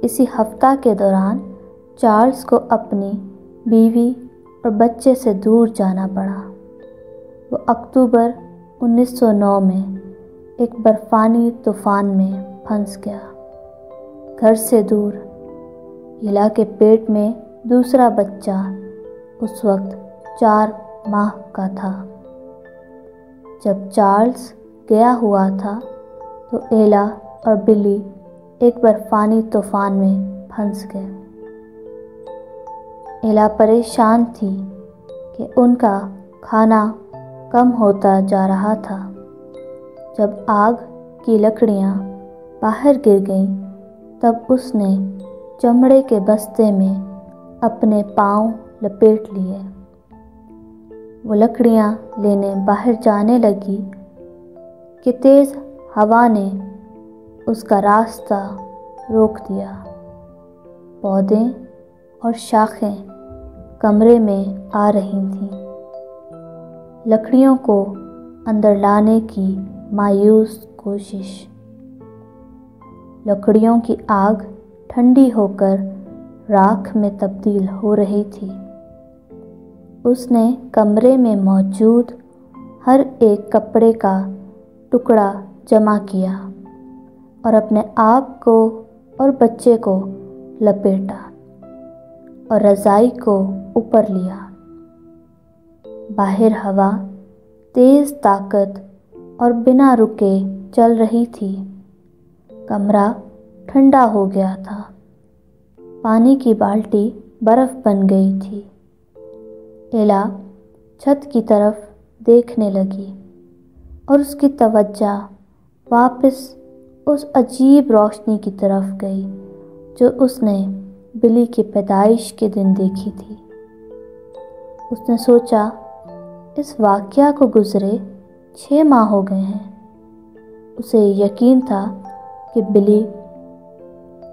اسی ہفتہ کے دوران چارلز کو اپنی بیوی اور بچے سے دور جانا پڑا۔ وہ اکتوبر 1909 میں ایک برفانی طوفان میں پھنس گیا۔ گھر سے دور ایلا کے پیٹ میں دوسرا بچہ اس وقت 4 ماہ کا تھا۔ جب چارلز گیا ہوا تھا تو ایلا اور بلی ایک برفانی طوفان میں پھنس گئے۔ ایلا پریشان تھی کہ ان کا کھانا کم ہوتا جا رہا تھا۔ جب آگ کی لکڑیاں باہر گر گئیں تب اس نے چمڑے کے بستے میں اپنے پاؤں لپیٹ لیے۔ وہ لکڑیاں لینے باہر جانے لگی کہ تیز ہوا نے اس کا راستہ روک دیا۔ پودے اور شاخیں کمرے میں آ رہی تھیں۔ لکڑیوں کو اندر لانے کی مایوس کوشش۔ لکڑیوں کی آگ ٹھنڈی ہو کر راکھ میں تبدیل ہو رہی تھی۔ اس نے کمرے میں موجود ہر ایک کپڑے کا ٹکڑا جمع کیا اور اپنے آپ کو اور بچے کو لپیٹا اور رضائی کو اوپر لیا۔ باہر ہوا تیز طاقت اور بنا رکے چل رہی تھی۔ کمرہ ٹھنڈا ہو گیا تھا۔ پانی کی بالٹی برف بن گئی تھی۔ ایلا چھت کی طرف دیکھنے لگی اور اس کی توجہ واپس اس عجیب روشنی کی طرف گئی جو اس نے بلی کی پیدائش کے دن دیکھی تھی۔ اس نے سوچا اس واقعہ کو گزرے 6 ماہ ہو گئے ہیں۔ اسے یقین تھا کہ بلی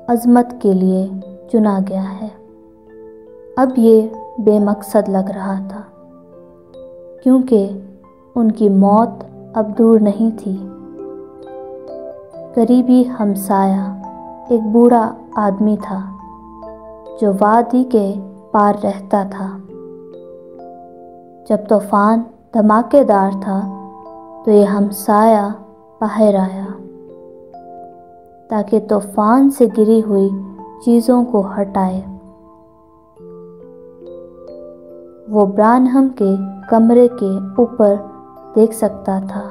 عظمت کے لیے چنا گیا ہے۔ اب یہ بے مقصد لگ رہا تھا کیونکہ ان کی موت اب دور نہیں تھی۔ قریبی ہمسایہ ایک بوڑھا آدمی تھا جو وادی کے پار رہتا تھا۔ جب طوفان دھماکے دار تھا تو یہ ہمسایہ باہر آیا تاکہ طوفان سے گری ہوئی چیزوں کو ہٹائے۔ وہ برانہم کے کمرے کے اوپر دیکھ سکتا تھا۔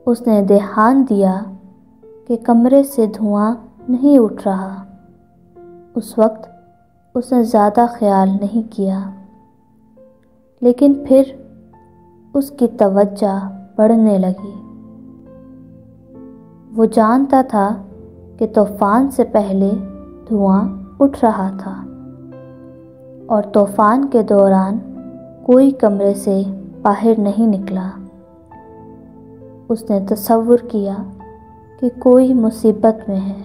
اس نے دھیان دیا کہ کمرے سے دھواں نہیں اٹھ رہا۔ اس وقت اس نے زیادہ خیال نہیں کیا، لیکن پھر اس کی توجہ بڑھنے لگی۔ وہ جانتا تھا کہ طوفان سے پہلے دھواں اٹھ رہا تھا اور طوفان کے دوران کوئی کمرے سے باہر نہیں نکلا۔ اس نے تصور کیا کہ کوئی مصیبت میں ہے۔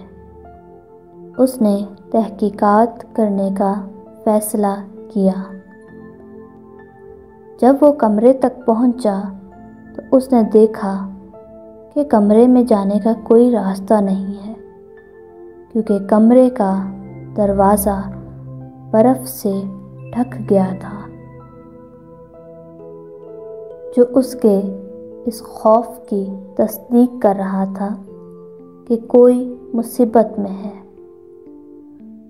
اس نے تحقیقات کرنے کا فیصلہ کیا۔ جب وہ کمرے تک پہنچا تو اس نے دیکھا کہ کمرے میں جانے کا کوئی راستہ نہیں ہے کیونکہ کمرے کا دروازہ برف سے ڈھک گیا تھا، جو اس کے اس خوف کی تصدیق کر رہا تھا کہ کوئی مصیبت میں ہے۔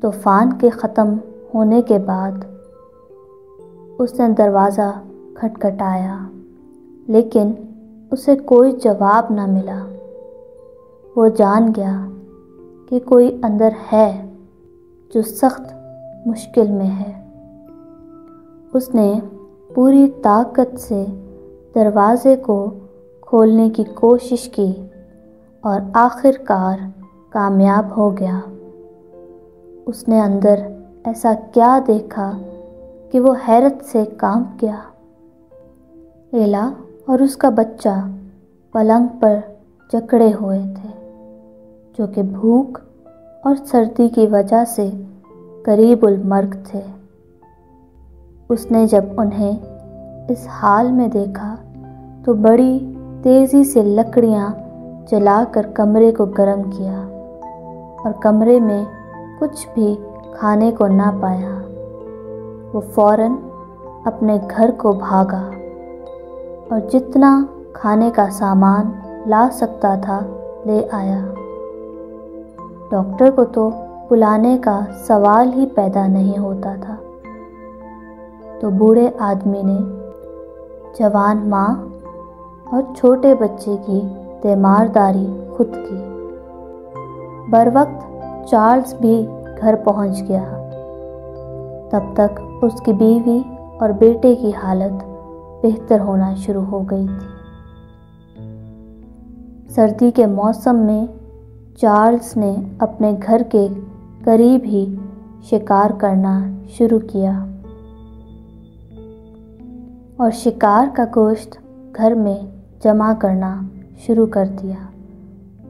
طوفان کے ختم ہونے کے بعد اس نے دروازہ کھٹکھٹایا لیکن اسے کوئی جواب نہ ملا۔ وہ جان گیا کہ کوئی اندر ہے جو سخت مشکل میں ہے۔ اس نے پوری طاقت سے دروازے کو کھولنے کی کوشش کی اور آخر کار کامیاب ہو گیا۔ اس نے اندر ایسا کیا دیکھا کہ وہ حیرت سے کانپ گیا۔ ایلا اور اس کا بچہ پلنگ پر جکڑے ہوئے تھے جو کہ بھوک اور سردی کی وجہ سے قریب المرگ تھے۔ اس نے جب انہیں اس حال میں دیکھا تو بڑی تیزی سے لکڑیاں جلا کر کمرے کو گرم کیا اور کمرے میں کچھ بھی کھانے کو نہ پایا۔ وہ فوراً اپنے گھر کو بھاگا اور جتنا کھانے کا سامان لا سکتا تھا لے آیا۔ ڈاکٹر کو تو بلانے کا سوال ہی پیدا نہیں ہوتا تھا، تو بوڑھے آدمی نے جوان ماں اور چھوٹے بچے کی تیمارداری خود کی۔ بروقت چارلز بھی گھر پہنچ گیا۔ تب تک اس کی بیوی اور بیٹے کی حالت بہتر ہونا شروع ہو گئی تھی۔ سردی کے موسم میں چارلز نے اپنے گھر کے قریب ہی شکار کرنا شروع کیا اور شکار کا گوشت گھر میں جمع کرنا شروع کر دیا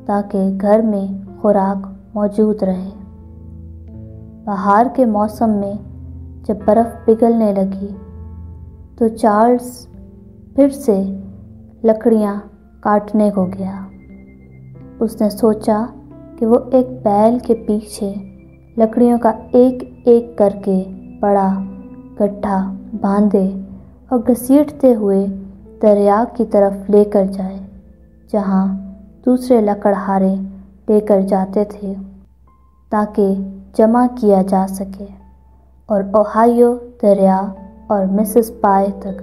تاکہ گھر میں خوراک موجود رہے۔ بہار کے موسم میں جب برف پگھلنے لگی تو چارلز پھر سے لکڑیاں کاٹنے کو گیا۔ اس نے سوچا کہ وہ ایک بیل کے پیچھے لکڑیوں کا ایک ایک کر کے بڑا گٹھا باندھے اور گھسیٹتے ہوئے دریا کی طرف لے کر جائے، جہاں دوسرے لکڑہارے لے کر جاتے تھے تاکہ جمع کیا جا سکے اور اوہایو دریا اور مسز پائی تک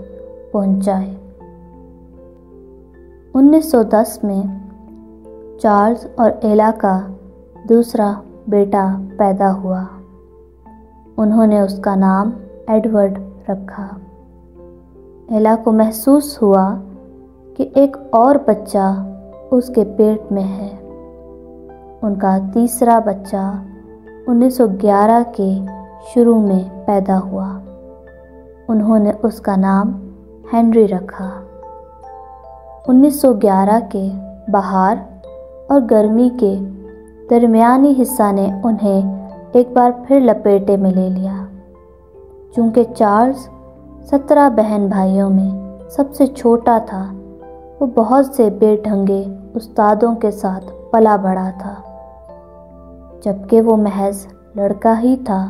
پہنچائے۔ 1910 میں چارلز اور ایلا کا دوسرا بیٹا پیدا ہوا۔ انہوں نے اس کا نام ایڈورڈ رکھا۔ ایلا کو محسوس ہوا کہ ایک اور بچہ اس کے پیٹ میں ہے۔ ان کا تیسرا بچہ 1911 کے شروع میں پیدا ہوا۔ انہوں نے اس کا نام ہنری رکھا۔ 1911 کے بہار اور گرمی کے درمیانی حصہ نے انہیں ایک بار پھر لپیٹے میں لے لیا۔ چونکہ چارلز 17 بہن بھائیوں میں سب سے چھوٹا تھا، وہ بہت سے بے ڈھنگے استادوں کے ساتھ پلا بڑھا تھا۔ جبکہ وہ محض لڑکا ہی تھا،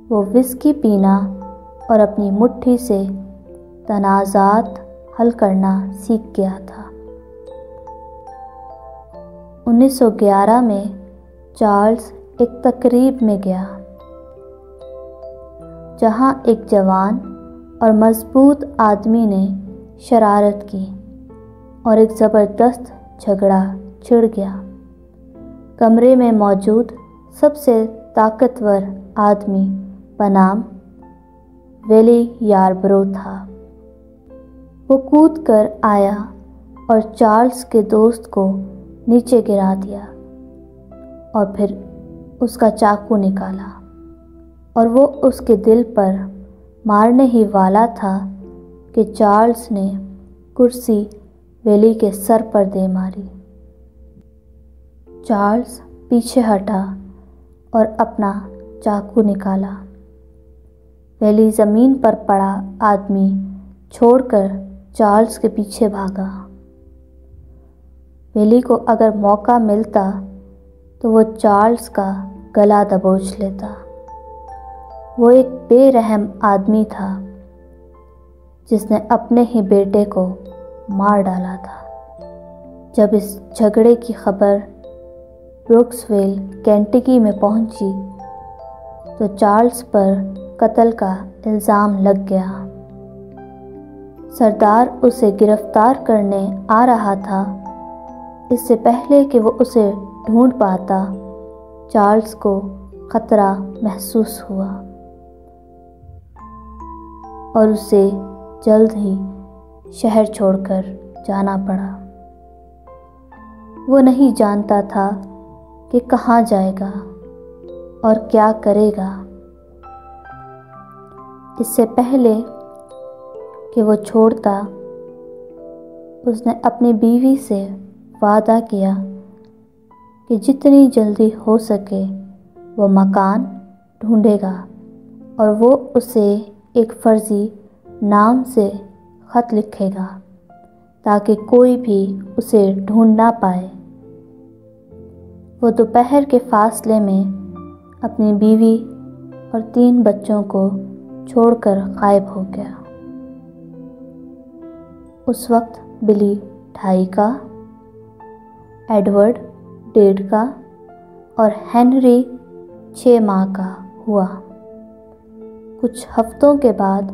وہ وسکی پینا اور اپنی مٹھی سے تنازعات حل کرنا سیکھ گیا تھا۔ 1911 میں چارلز ایک تقریب میں گیا جہاں ایک جوان اور مضبوط آدمی نے شرارت کی اور ایک زبردست جھگڑا چھڑ گیا۔ کمرے میں موجود سب سے طاقتور آدمی بنام ویلی یاربرو تھا۔ وہ کود کر آیا اور چارلز کے دوست کو نیچے گرا دیا اور پھر اس کا چاقو نکالا اور وہ اس کے دل پر مارنے ہی والا تھا کہ چارلز نے کرسی ویلی کے سر پر دے ماری۔ چارلز پیچھے ہٹا اور اپنا چاقو نکالا۔ ویلی زمین پر پڑا آدمی چھوڑ کر چارلز کے پیچھے بھاگا۔ ویلی کو اگر موقع ملتا تو وہ چارلز کا گلا دبوچ لیتا۔ وہ ایک بے رحم آدمی تھا جس نے اپنے ہی بیٹے کو مار ڈالا تھا۔ جب اس جھگڑے کی خبر بروکسویل کینٹکی میں پہنچی تو چارلز پر قتل کا الزام لگ گیا۔ سردار اسے گرفتار کرنے آ رہا تھا۔ اس سے پہلے کہ وہ اسے ڈھونڈ پاتا، چارلز کو خطرہ محسوس ہوا اور اسے جلد ہی شہر چھوڑ کر جانا پڑا۔ وہ نہیں جانتا تھا کہ کہاں جائے گا اور کیا کرے گا۔ اس سے پہلے کہ وہ چھوڑتا، اس نے اپنی بیوی سے وعدہ کیا کہ جتنی جلدی ہو سکے وہ مکان ڈھونڈے گا اور وہ اسے ایک فرضی نام سے خط لکھے گا تاکہ کوئی بھی اسے ڈھونڈ نہ پائے۔ وہ دوپہر کے فاصلے میں اپنی بیوی اور 3 بچوں کو چھوڑ کر غائب ہو گیا۔ اس وقت بلی 2.5 کا، ایڈورڈ 1.5 کا اور ہنری 6 ماہ کا ہوا۔ کچھ ہفتوں کے بعد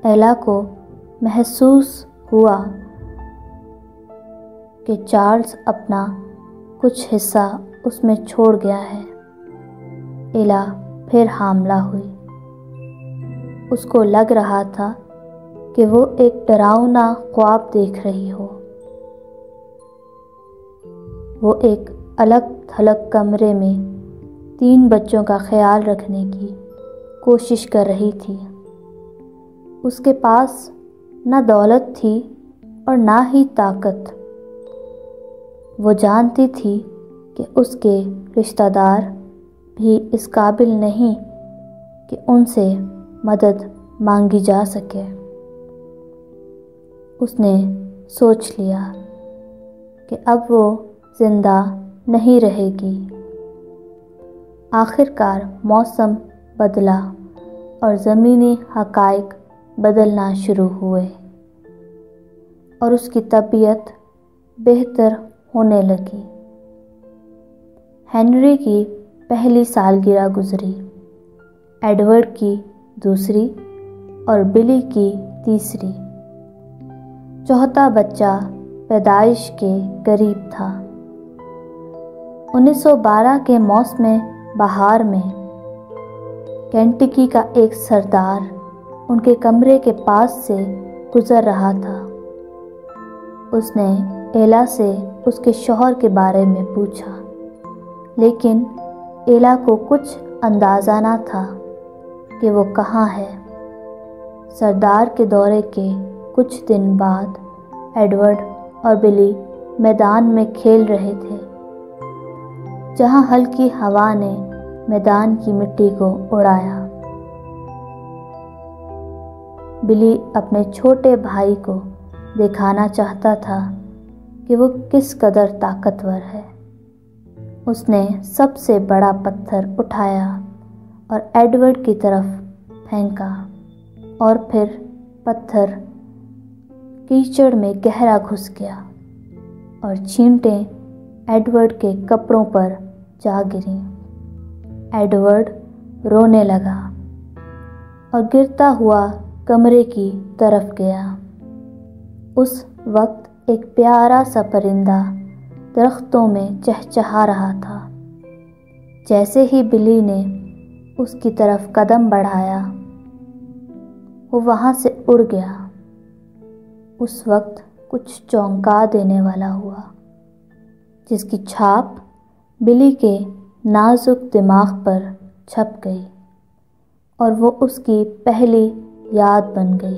ایلا کو محسوس ہوا کہ چارلز اپنا کچھ حصہ اس میں چھوڑ گیا ہے۔ ایلا پھر حاملہ ہوئی۔ اس کو لگ رہا تھا کہ وہ ایک ڈراؤنا خواب دیکھ رہی ہو۔ وہ ایک الگ تھلگ کمرے میں 3 بچوں کا خیال رکھنے کی کوشش کر رہی تھی۔ اس کے پاس نہ دولت تھی اور نہ ہی طاقت۔ وہ جانتی تھی کہ اس کے رشتہ دار بھی اس قابل نہیں کہ ان سے مدد مانگی جا سکے۔ اس نے سوچ لیا کہ اب وہ زندہ نہیں رہے گی۔ آخر کار موسم بدلا اور زمینی حقائق بدلنا شروع ہوئے اور اس کی طبیعت بہتر ہونے لگی۔ ہنری کی پہلی سالگرہ گزری، ایڈورڈ کی 2 اور بلی کی 3۔ 4تھا بچہ پیدائش کے قریب تھا۔ 1912 کے موسم بہار میں کینٹکی کا ایک سردار ان کے کمرے کے پاس سے گزر رہا تھا۔ اس نے ایلا سے اس کے شوہر کے بارے میں پوچھا، لیکن ایلا کو کچھ اندازہ نہ تھا کہ وہ کہاں ہے۔ سردار کے دورے کے کچھ دن بعد ایڈورڈ اور بلی میدان میں کھیل رہے تھے، جہاں ہلکی ہوا نے میدان کی مٹی کو اڑایا۔ بلی اپنے چھوٹے بھائی کو دکھانا چاہتا تھا کہ وہ کس قدر طاقتور ہے۔ اس نے سب سے بڑا پتھر اٹھایا اور ایڈورڈ کی طرف پھینکا، اور پھر پتھر کیچڑ میں گہرا گھس گیا اور چینٹیں ایڈورڈ کے کپڑوں پر جا گریں۔ ایڈورڈ رونے لگا اور گرتا ہوا کمرے کی طرف گیا۔ اس وقت ایک پیارا سا پرندہ درختوں میں چہچہا رہا تھا۔ جیسے ہی بلی نے اس کی طرف قدم بڑھایا، وہ وہاں سے اڑ گیا۔ اس وقت کچھ چونکا دینے والا ہوا، جس کی چھاپ بلی کے نازک دماغ پر چھپ گئی اور وہ اس کی پہلی یاد بن گئی۔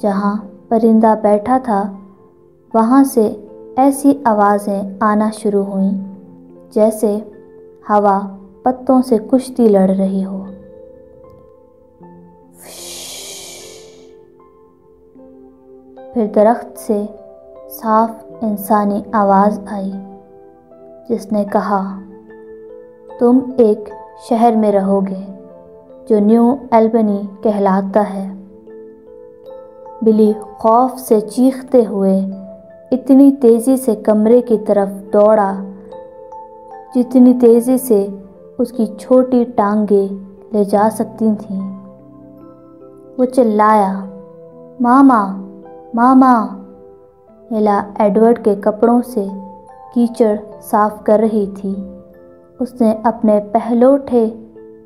جہاں پرندہ بیٹھا تھا وہاں سے ایسی آوازیں آنا شروع ہوئیں جیسے ہوا پتوں سے کشتی لڑ رہی ہو۔ پھر درخت سے صاف انسانی آواز آئی جس نے کہا، تم ایک شہر میں رہو گے جو نیو البنی کہلاتا ہے۔ بلی خوف سے چیختے ہوئے اتنی تیزی سے کمرے کی طرف دوڑا جتنی تیزی سے اس کی چھوٹی ٹانگیں لے جا سکتی تھیں۔ وہ چلایا، ماما ماما۔ ایلا ایڈورڈ کے کپڑوں سے کیچڑ صاف کر رہی تھی۔ اس نے اپنے پہلوٹے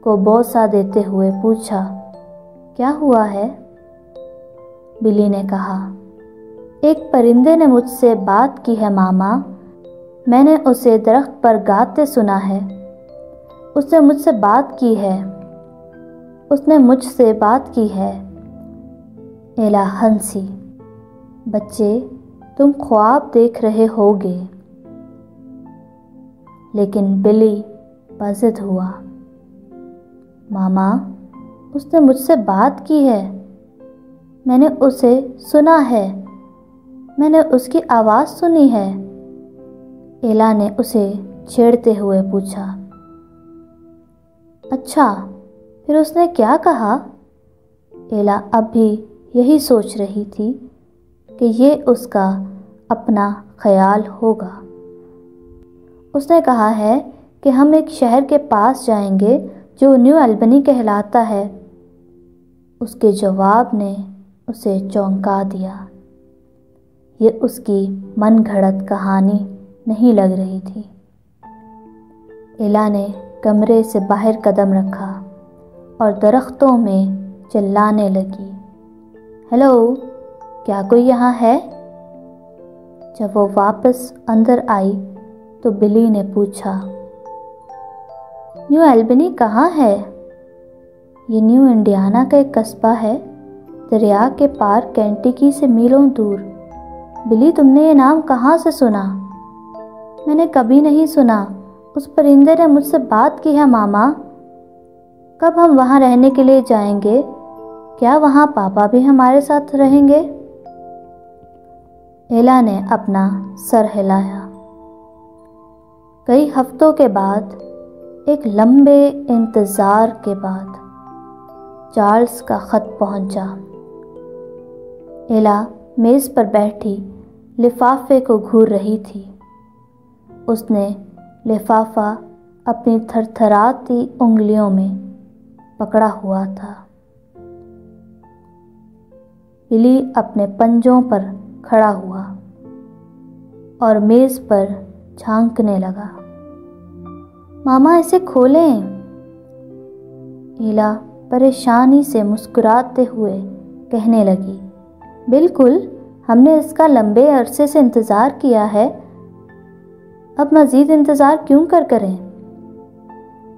کو بوسہ دیتے ہوئے پوچھا، کیا ہوا ہے؟ بلی نے کہا، ایک پرندے نے مجھ سے بات کی ہے ماما، میں نے اسے درخت پر گاتے سنا ہے۔ اس نے مجھ سے بات کی ہے، اس نے مجھ سے بات کی ہے۔ ایلا ہنسی، بچے تم خواب دیکھ رہے ہوگے۔ لیکن بلی بضد ہوا، ماما اس نے مجھ سے بات کی ہے، میں نے اسے سنا ہے، میں نے اس کی آواز سنی ہے۔ ایلا نے اسے چھیڑتے ہوئے پوچھا۔ اچھا، پھر اس نے کیا کہا؟ ایلا اب بھی یہی سوچ رہی تھی کہ یہ اس کا اپنا خیال ہوگا۔ اس نے کہا ہے کہ ہم ایک شہر کے پاس جائیں گے جو نیو البنی کہلاتا ہے۔ اس کے جواب نے اسے چونکا دیا۔ یہ اس کی من گھڑت کہانی نہیں لگ رہی تھی۔ ایلا نے کمرے سے باہر قدم رکھا اور درختوں میں چلانے لگی، ہیلو، کیا کوئی یہاں ہے؟ جب وہ واپس اندر آئی تو بلی نے پوچھا، نیو البنی کہاں ہے؟ یہ نیو انڈیانا کا ایک قصبہ ہے، دریا کے پار کینٹکی سے میلوں دور۔ بلی، تم نے یہ نام کہاں سے سنا؟ میں نے کبھی نہیں سنا، اس پرندے نے مجھ سے بات کی ہے ماما۔ کب ہم وہاں رہنے کے لیے جائیں گے؟ کیا وہاں پاپا بھی ہمارے ساتھ رہیں گے؟ ایلا نے اپنا سر ہلایا۔ کئی ہفتوں کے بعد، ایک لمبے انتظار کے بعد، چارلز کا خط پہنچا۔ ایلا میز پر بیٹھی لفافے کو گھور رہی تھی۔ اس نے لفافہ اپنی تھر تھراتی انگلیوں میں پکڑا ہوا تھا۔ بلی اپنے پنجوں پر کھڑا ہوا اور میز پر جھانکنے لگا۔ ماما، اسے کھولیں۔ ایلا پریشانی سے مسکراتے ہوئے کہنے لگی، بالکل، ہم نے اس کا لمبے عرصے سے انتظار کیا ہے، اب مزید انتظار کیوں کریں؟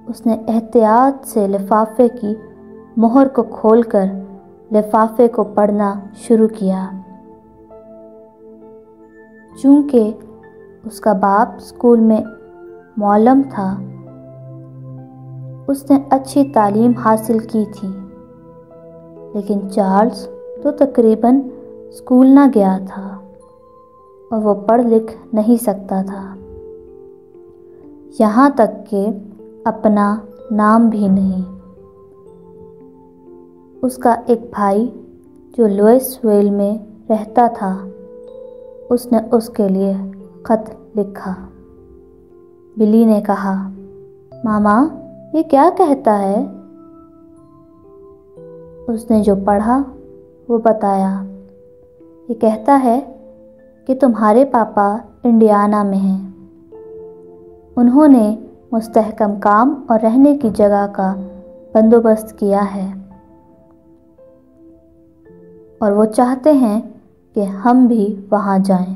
اس نے احتیاط سے لفافے کی مہر کو کھول کر لفافے کو پڑھنا شروع کیا۔ چونکہ اس کا باپ اسکول میں معلم تھا، اس نے اچھی تعلیم حاصل کی تھی، لیکن چارلز تو تقریباً اسکول نہ گیا تھا اور وہ پڑھ لکھ نہیں سکتا تھا، یہاں تک کہ اپنا نام بھی نہیں۔ اس کا ایک بھائی جو لوئس ویل میں رہتا تھا، اس نے اس کے لیے خط لکھا۔ بلی نے کہا، ماما، یہ کیا کہتا ہے؟ اس نے جو پڑھا وہ بتایا۔ یہ کہتا ہے کہ تمہارے پاپا انڈیانا میں ہیں۔ انہوں نے مستحکم کام اور رہنے کی جگہ کا بندوبست کیا ہے، اور وہ چاہتے ہیں کہ ہم بھی وہاں جائیں۔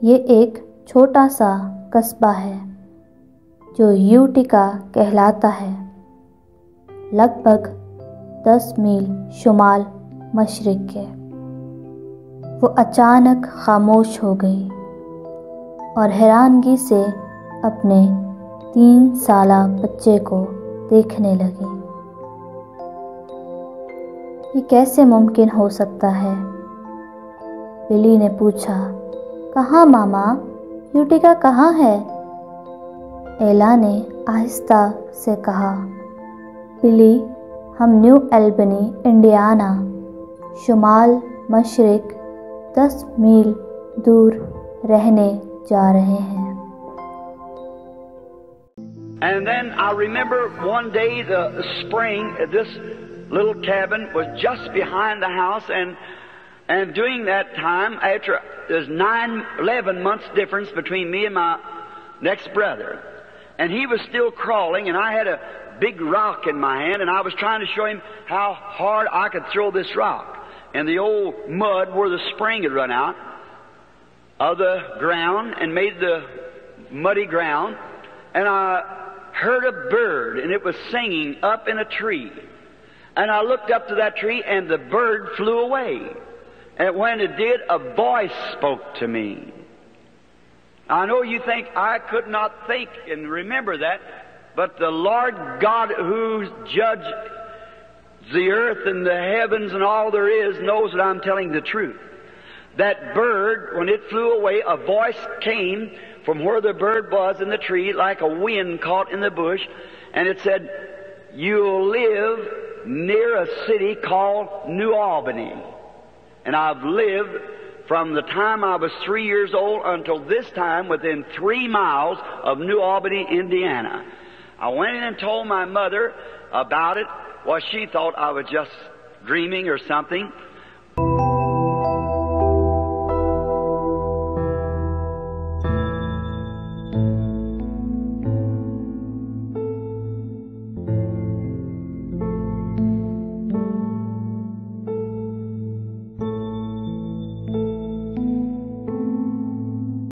یہ ایک چھوٹا سا قصبہ ہے جو یوٹیکا کہلاتا ہے، لگ بھگ 10 میل شمال مشرق کے۔ وہ اچانک خاموش ہو گئی اور حیرانگی سے اپنے 3 سالہ بچے کو دیکھنے لگی۔ یہ کیسے ممکن ہو سکتا ہے؟ بلی نے پوچھا۔ کہاں ماما؟ یوٹیکا کہاں ہے؟ ایلا نے آہستہ سے کہا۔ بلی، ہم نیو البنی انڈیانا شمال مشرق 10 میل دور رہنے جا رہے ہیں۔ And then I remember one day the spring, this little cabin was just behind the house, and during that time, after there's 11 months difference between me and my next brother, and he was still crawling, and I had a big rock in my hand, and I was trying to show him how hard I could throw this rock in the old mud where the spring had run out of the ground and made the muddy ground, and I heard a bird, and it was singing up in a tree. And I looked up to that tree, and the bird flew away. And when it did, a voice spoke to me. I know you think I could not think and remember that, but the Lord God who judged the earth and the heavens and all there is knows that I'm telling the truth. that bird, when it flew away, a voice came from where the bird was in the tree like a wind caught in the bush, and it said, "You'll live near a city called New Albany." And I've lived from the time I was 3 years old until this time within 3 miles of New Albany, Indiana. I went in and told my mother about it. Well, she thought I was just dreaming or something.